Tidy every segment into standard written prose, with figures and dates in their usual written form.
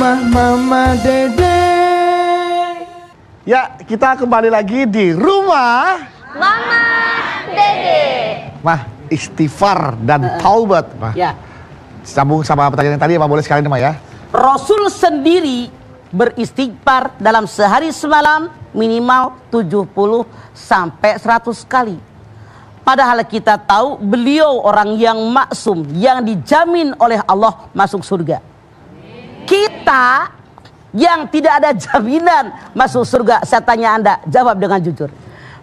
rumah Mama Dede. Ya, kita kembali lagi di rumah Mama Dede. Mah, istighfar dan taubat, Mah. Ya. Sambung sama pertanyaan yang tadi, Mah, boleh sekali nih, Mah, ya. Rasul sendiri beristighfar dalam sehari semalam minimal 70 sampai 100 kali. Padahal kita tahu beliau orang yang maksum, yang dijamin oleh Allah masuk surga. Kita yang tidak ada jaminan masuk surga, saya tanya Anda, jawab dengan jujur.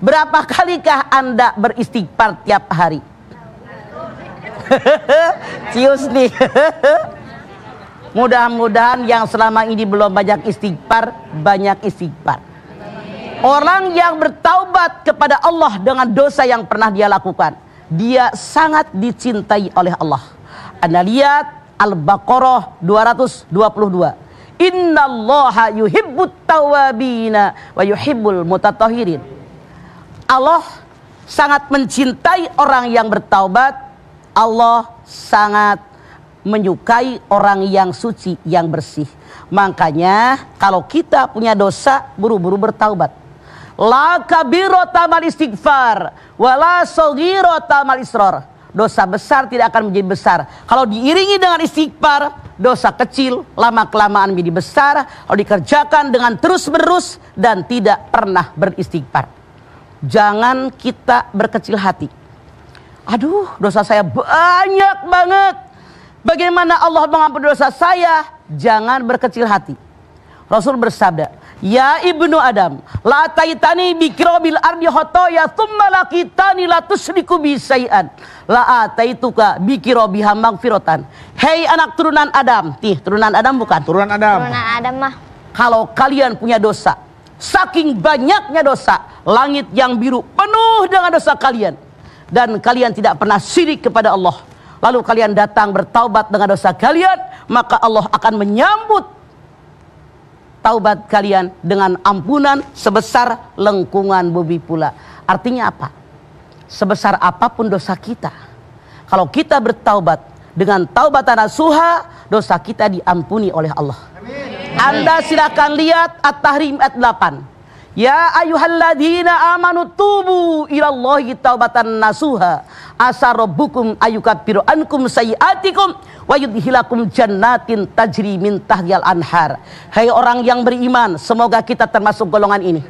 Berapa kalikah Anda beristighfar tiap hari? Cius nih. Mudah-mudahan yang selama ini belum banyak istighfar, banyak istighfar. Orang yang bertaubat kepada Allah dengan dosa yang pernah dia lakukan, dia sangat dicintai oleh Allah. Anda lihat Al-Baqarah 222. Innallaha yuhibbut tawabina wa yuhibbul mutatahhirin. Allah sangat mencintai orang yang bertaubat. Allah sangat menyukai orang yang suci, yang bersih. Makanya kalau kita punya dosa, buru-buru bertaubat. La kabirota mal istighfar wala saghirota mal israr. Dosa besar tidak akan menjadi besar kalau diiringi dengan istighfar. Dosa kecil lama-kelamaan menjadi besar kalau dikerjakan dengan terus-menerus dan tidak pernah beristighfar. Jangan kita berkecil hati. Aduh, dosa saya banyak banget. Bagaimana Allah mengampuni dosa saya? Jangan berkecil hati. Rasul bersabda, ya ibnu Adam, la taitani bikrobil ardi khotoya thumma lakitani la tusriku bisai'an la ataituka bikirobiha magfirotan. Hei anak turunan Adam. Turunan Adam bukan? Turunan Adam. Turunan Adam mah. Kalau kalian punya dosa, saking banyaknya dosa, langit yang biru penuh dengan dosa kalian, dan kalian tidak pernah syirik kepada Allah, lalu kalian datang bertaubat dengan dosa kalian, maka Allah akan menyambut taubat kalian dengan ampunan sebesar lengkungan bumi pula. Artinya apa? Sebesar apapun dosa kita, kalau kita bertaubat dengan taubatan nasuha, dosa kita diampuni oleh Allah. Amin. Anda silakan lihat At-Tahrim ayat 8. Ya ayyuhalladzina amanu tubu ilallahi taubatan nasuha asa rabbukum ayyukaffiru ankum sayyi'atikum wa yudkhilakum jannatin tajri min tahtihal anhar. Hai orang yang beriman, semoga kita termasuk golongan ini.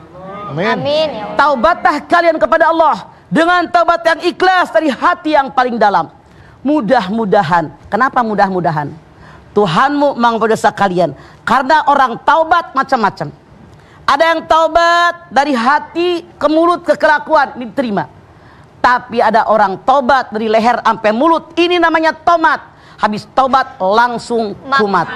Amin. Amin. Ya Allah. Taubatlah kalian kepada Allah dengan taubat yang ikhlas dari hati yang paling dalam. Mudah-mudahan. Kenapa mudah-mudahan? Tuhanmu mengampuni dosa kalian. Karena orang taubat macam-macam. Ada yang taubat dari hati ke mulut ke kelakuan, ini diterima. Tapi ada orang taubat dari leher sampai mulut, ini namanya tomat. Habis taubat langsung kumat.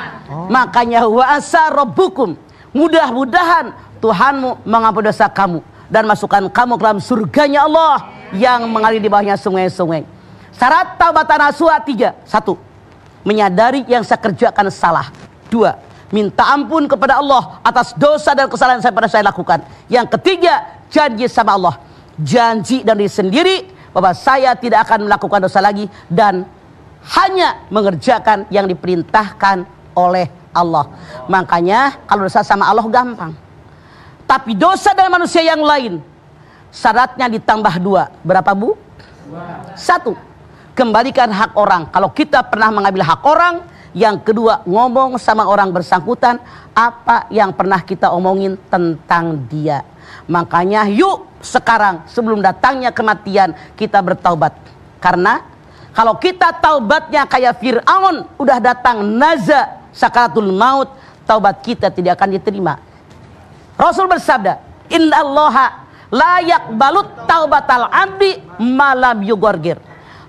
Makanya wa asa rabbukum, mudah-mudahan Tuhanmu mengampuni dosa kamu dan masukkan kamu ke dalam surganya Allah yang mengalir di bawahnya sungai-sungai. Syarat taubatan nasuha 3. 1. Menyadari yang saya kerjakan salah. 2. Minta ampun kepada Allah atas dosa dan kesalahan yang pernah saya lakukan. Yang ketiga, janji sama Allah. Janji dari sendiri bahwa saya tidak akan melakukan dosa lagi dan hanya mengerjakan yang diperintahkan oleh Allah. Makanya kalau dosa sama Allah gampang. Tapi dosa dengan manusia yang lain, syaratnya ditambah 2. Berapa, Bu? 1. Kembalikan hak orang. Kalau kita pernah mengambil hak orang. Yang kedua, ngomong sama orang bersangkutan apa yang pernah kita omongin tentang dia. Makanya yuk sekarang sebelum datangnya kematian kita bertaubat. Karena kalau kita taubatnya kayak Fir'aun, udah datang naza sakaratul maut, taubat kita tidak akan diterima. Rasul bersabda, innallaha la yaqbalut taubatal abdi malam yugorgir.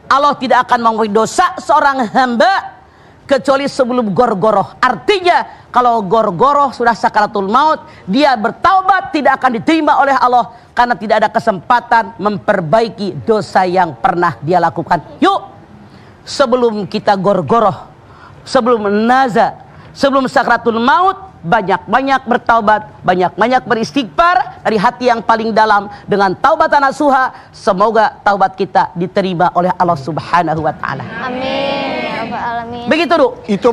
Allah tidak akan mengampuni dosa seorang hamba kecuali sebelum gorgoroh. Artinya kalau gorgoroh sudah sakaratul maut, dia bertaubat tidak akan diterima oleh Allah karena tidak ada kesempatan memperbaiki dosa yang pernah dia lakukan. Yuk, sebelum kita gorgoroh, sebelum naza, sebelum sakaratul maut, banyak-banyak bertaubat, banyak-banyak beristighfar dari hati yang paling dalam dengan taubatan nasuha. Semoga taubat kita diterima oleh Allah Subhanahu wa taala. Amin. Ya Rabbal alamin. Begitu, Du. Itu